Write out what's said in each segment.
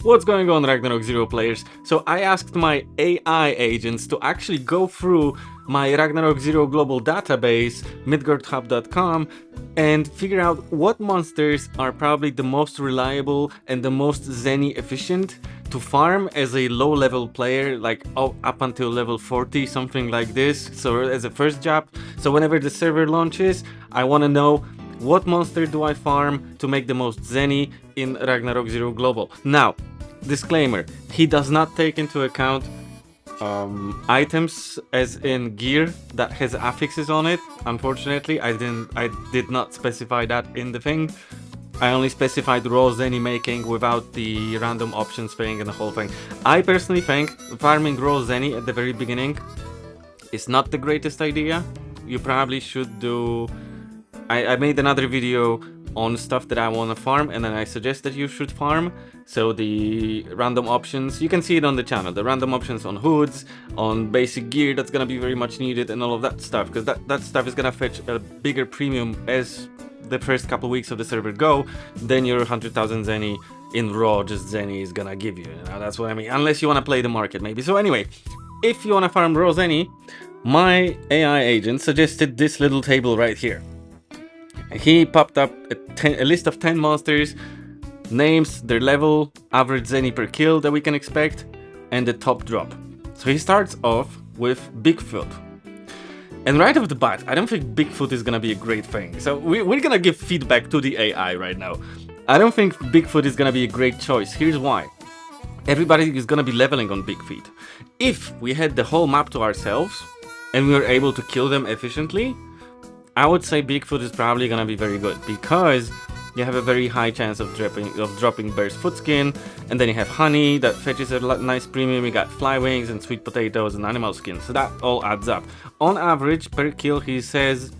What's going on, Ragnarok Zero players? So I asked my AI agents to actually go through my Ragnarok Zero global database, midgardhub.com, and figure out what monsters are probably the most reliable and the most Zeny efficient to farm as a low-level player, like up until level 40, something like this. So as a first job, so whenever the server launches, I want to know what monster do I farm to make the most Zeny in Ragnarok Zero Global. Now, disclaimer, he does not take into account items as in gear that has affixes on it. Unfortunately, I did not specify that in the thing. I only specified raw Zeny making without the random options thing and the whole thing. I personally think farming raw Zeny at the very beginning is not the greatest idea. You probably should do... I made another video on stuff that I want to farm, and then I suggest that you should farm. So the random options, you can see it on the channel, the random options on hoods, on basic gear, that's gonna be very much needed, and all of that stuff, because that stuff is gonna fetch a bigger premium as the first couple weeks of the server go than your 100,000 Zeny in raw just Zeny is gonna give you. You know, that's what I mean, unless you want to play the market maybe. So anyway, if you want to farm raw Zeny, my AI agent suggested this little table right here. He popped up a list of 10 monsters, names, their level, average Zeny per kill that we can expect, and the top drop. So he starts off with Bigfoot. And right off the bat, I don't think Bigfoot is gonna be a great thing. So we're gonna give feedback to the AI right now. I don't think Bigfoot is gonna be a great choice. Here's why. Everybody is gonna be leveling on Bigfoot. If we had the whole map to ourselves, and we were able to kill them efficiently, I would say Bigfoot is probably gonna be very good, because you have a very high chance of dropping Bear's Footskin, and then you have Honey that fetches a nice premium. You got Fly Wings and Sweet Potatoes and Animal Skin, so that all adds up. On average per kill, he says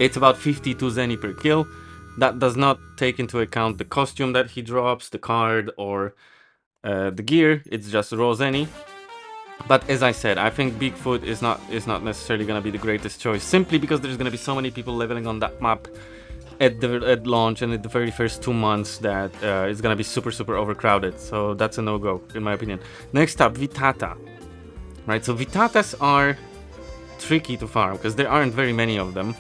it's about 52 Zeny per kill. That does not take into account the costume that he drops, the card, or the gear. It's just raw Zeny. But as I said, I think Bigfoot is not necessarily gonna be the greatest choice, simply because there's gonna be so many people leveling on that map at launch and at the very first 2 months that it's gonna be super overcrowded. So that's a no-go in my opinion. Next up, Vitata. Right, so Vitatas are tricky to farm because there aren't very many of them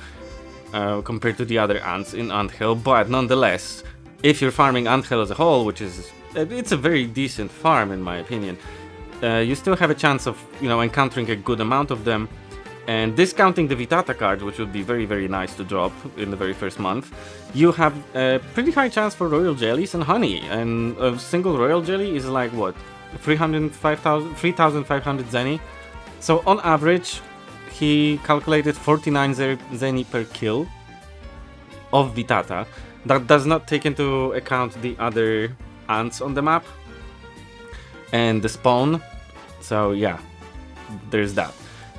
compared to the other ants in Anthill, but nonetheless, if you're farming Anthill as a whole, which is it's a very decent farm in my opinion, you still have a chance of, you know, encountering a good amount of them, and discounting the Vitata card, which would be very nice to drop in the very first month, you have a pretty high chance for royal jellies and honey, and a single royal jelly is like what, 3,500 Zeny. So on average, he calculated 49 Zeny per kill of Vitata. That does not take into account the other ants on the map and the spawn. So yeah, there's that.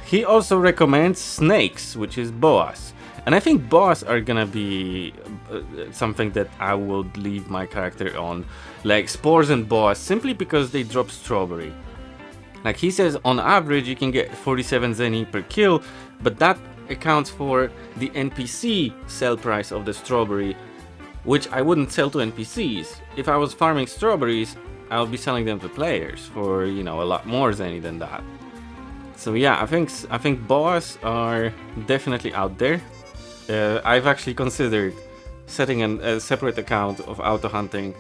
He also recommends snakes, which is Boas. And I think Boas are gonna be something that I would leave my character on. Like spores and Boas, simply because they drop strawberry. Like he says, on average you can get 47 Zeny per kill, but that accounts for the NPC sell price of the strawberry, which I wouldn't sell to NPCs. If I was farming strawberries, I'll be selling them to players for, you know, a lot more Zeny than that. So yeah, I think Boas are definitely out there. I've actually considered setting a separate account of auto hunting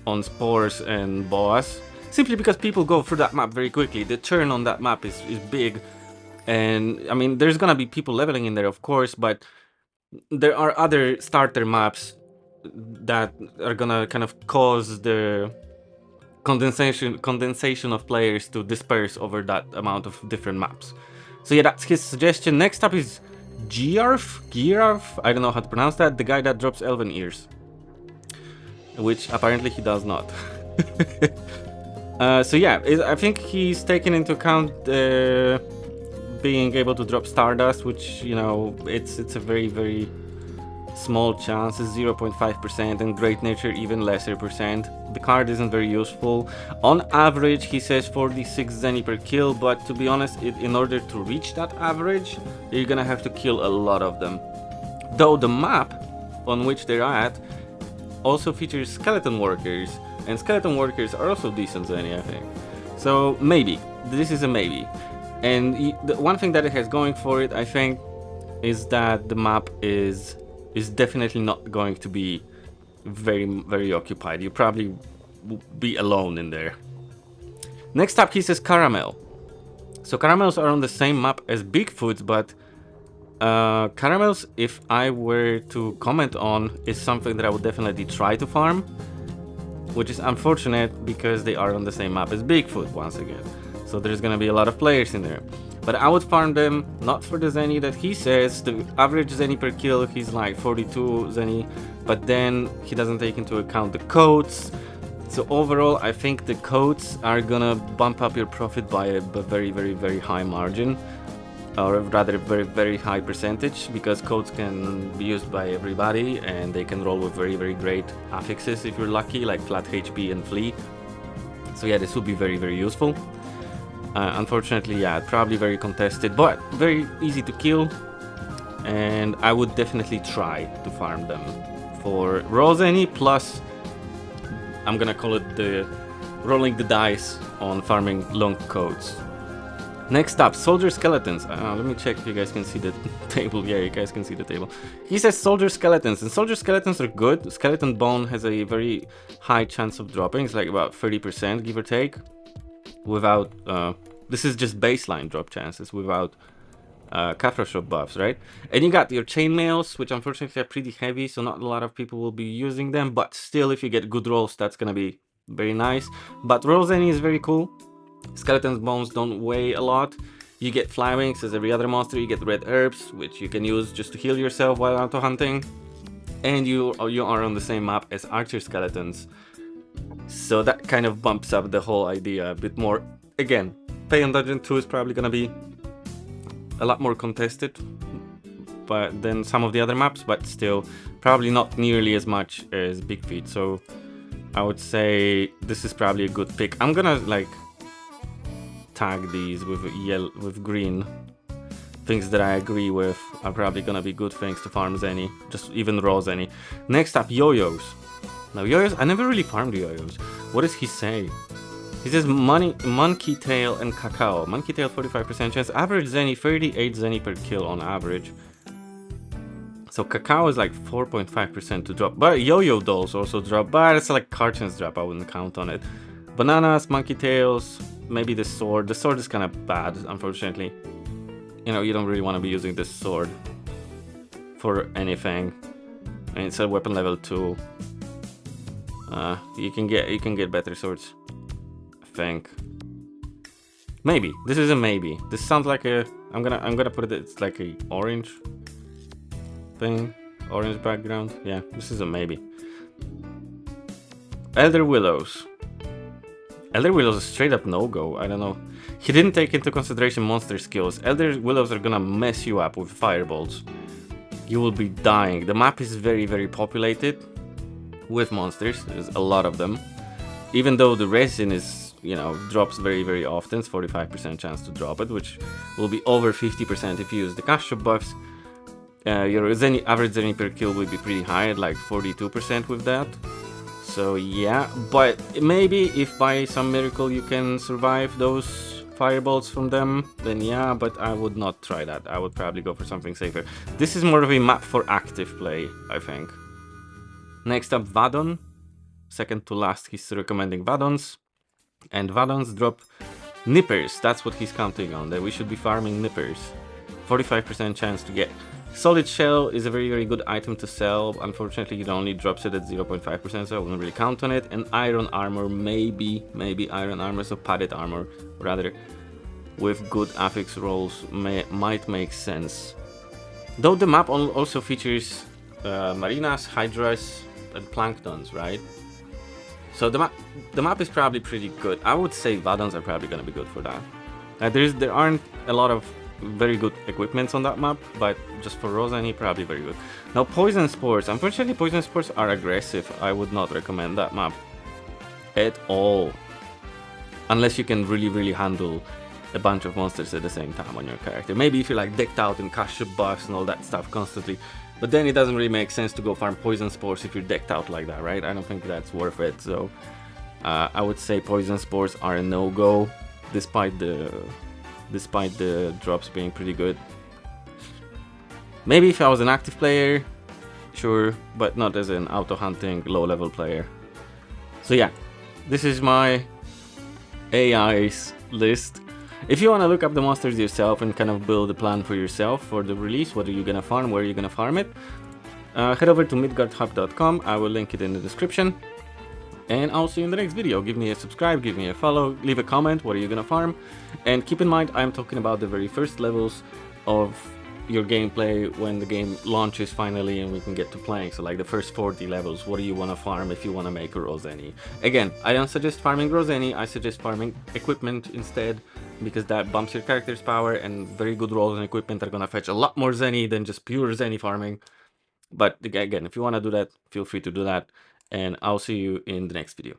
on spores and Boas, simply because people go through that map very quickly. The churn on that map is big, and I mean, there's gonna be people leveling in there, of course, but there are other starter maps that are gonna kind of cause the condensation of players to disperse over that amount of different maps. So yeah, that's his suggestion. Next up is Giearth, I don't know how to pronounce that, the guy that drops elven ears, which apparently he does not. So yeah, I think he's taken into account being able to drop Stardust, which, you know, it's a very small chance, is 0.5%, and Great Nature even lesser percent. The card isn't very useful. On average, he says 46 Zeny per kill, but to be honest, in order to reach that average, you're gonna have to kill a lot of them. Though the map on which they're at also features skeleton workers, And skeleton workers are also decent Zeny, I think. So maybe, this is a maybe. And the one thing that it has going for it, I think, is that the map is definitely not going to be very occupied. You probably be alone in there. Next up, he says caramel. So caramels are on the same map as Bigfoot, but caramels, if I were to comment on, is something that I would definitely try to farm, which is unfortunate because they are on the same map as Bigfoot once again. So there's gonna be a lot of players in there. But I would farm them not for the Zeny that he says. The average Zeny per kill, he's like 42 Zeny, but then he doesn't take into account the codes. So overall, I think the codes are gonna bump up your profit by a very high margin, or rather very high percentage, because codes can be used by everybody and they can roll with very great affixes if you're lucky, like flat HP and flee. So yeah, this would be very useful. Unfortunately, yeah, probably very contested, but very easy to kill, and I would definitely try to farm them for raw Zeny, plus I'm gonna call it the rolling the dice on farming long codes. Next up, soldier skeletons. Let me check if you guys can see the table. Yeah, you guys can see the table. He says soldier skeletons, and soldier skeletons are good. Skeleton bone has a very high chance of dropping. It's like about 30%, give or take. Without, this is just baseline drop chances without Cathro shop buffs, right? And you got your chainmails, which unfortunately are pretty heavy, so not a lot of people will be using them, but still, if you get good rolls, that's gonna be very nice. But roll Zeny is very cool. Skeleton's bones don't weigh a lot. You get fly wings as every other monster. You get red herbs, which you can use just to heal yourself while auto hunting. And you are on the same map as archer skeletons. So that kind of bumps up the whole idea a bit more. Again, Pagan Dungeon 2 is probably gonna be a lot more contested than some of the other maps, but still probably not nearly as much as Bigfoot. So I would say this is probably a good pick. I'm gonna like tag these with yellow, with green. Things that I agree with are probably gonna be good things to farm Zeny, just even raw Zeny. Next up, yo-yos. Now yo-yos, I never really farmed yo-yos. What does he say? He says monkey tail and cacao. Monkey tail 45% chance. Average Zeny 38 Zeny per kill on average. So cacao is like 4.5% to drop. But yo-yo dolls also drop. But it's like cartons drop. I wouldn't count on it. Bananas, monkey tails, maybe the sword. The sword is kind of bad, unfortunately. You know, you don't really want to be using this sword for anything. And it's a weapon level 2. You can get better swords. Think. Maybe. This is a maybe. This sounds like a I'm gonna put it, it's like a orange thing. Orange background. Yeah, this is a maybe. Elder Willows. Elder Willows is straight up no-go. I don't know. He didn't take into consideration monster skills. Elder Willows are gonna mess you up with fireballs. You will be dying. The map is very populated with monsters. There's a lot of them. Even though the resin is, you know, drops very often, it's 45% chance to drop it, which will be over 50% if you use the cash shop buffs. Your average Zeny per kill will be pretty high, at like 42% with that. So yeah, but maybe if by some miracle you can survive those fireballs from them, then yeah, but I would not try that. I would probably go for something safer. This is more of a map for active play, I think. Next up, Vadon. Second to last, he's recommending Vadons. And Vadons drop nippers. That's what he's counting on, that we should be farming nippers. 45% chance to get. Solid shell is a very good item to sell. Unfortunately, it only drops it at 0.5%, so I wouldn't really count on it. And iron armor, maybe iron armor, so padded armor, rather, with good affix rolls might make sense. Though the map also features marinas, hydras, and planktons, right? So the map is probably pretty good. I would say Vadons are probably gonna be good for that. There aren't a lot of very good equipments on that map, but just for Zeny, probably very good. Now, poison spores. Unfortunately, poison spores are aggressive. I would not recommend that map at all, unless you can really handle a bunch of monsters at the same time on your character. Maybe if you're like decked out in cash shop buffs and all that stuff constantly, but then it doesn't really make sense to go farm poison spores if you're decked out like that, right? I don't think that's worth it. So I would say poison spores are a no-go, despite the drops being pretty good. Maybe if I was an active player, sure, but not as an auto-hunting low-level player. So yeah, this is my AI's list. If you want to look up the monsters yourself and kind of build a plan for yourself for the release, what are you gonna farm, where are you gonna farm it, head over to midgardhub.com. I will link it in the description. And I'll see you in the next video. Give me a subscribe, give me a follow, leave a comment, what are you gonna farm? And keep in mind, I'm talking about the very first levels of your gameplay when the game launches finally and we can get to playing. So like the first 40 levels, what do you want to farm if you want to make a Zeny? Again, I don't suggest farming Zeny, I suggest farming equipment instead, because that bumps your character's power, and very good rolls and equipment are gonna fetch a lot more Zeny than just pure Zeny farming. But again, if you want to do that, feel free to do that, and I'll see you in the next video.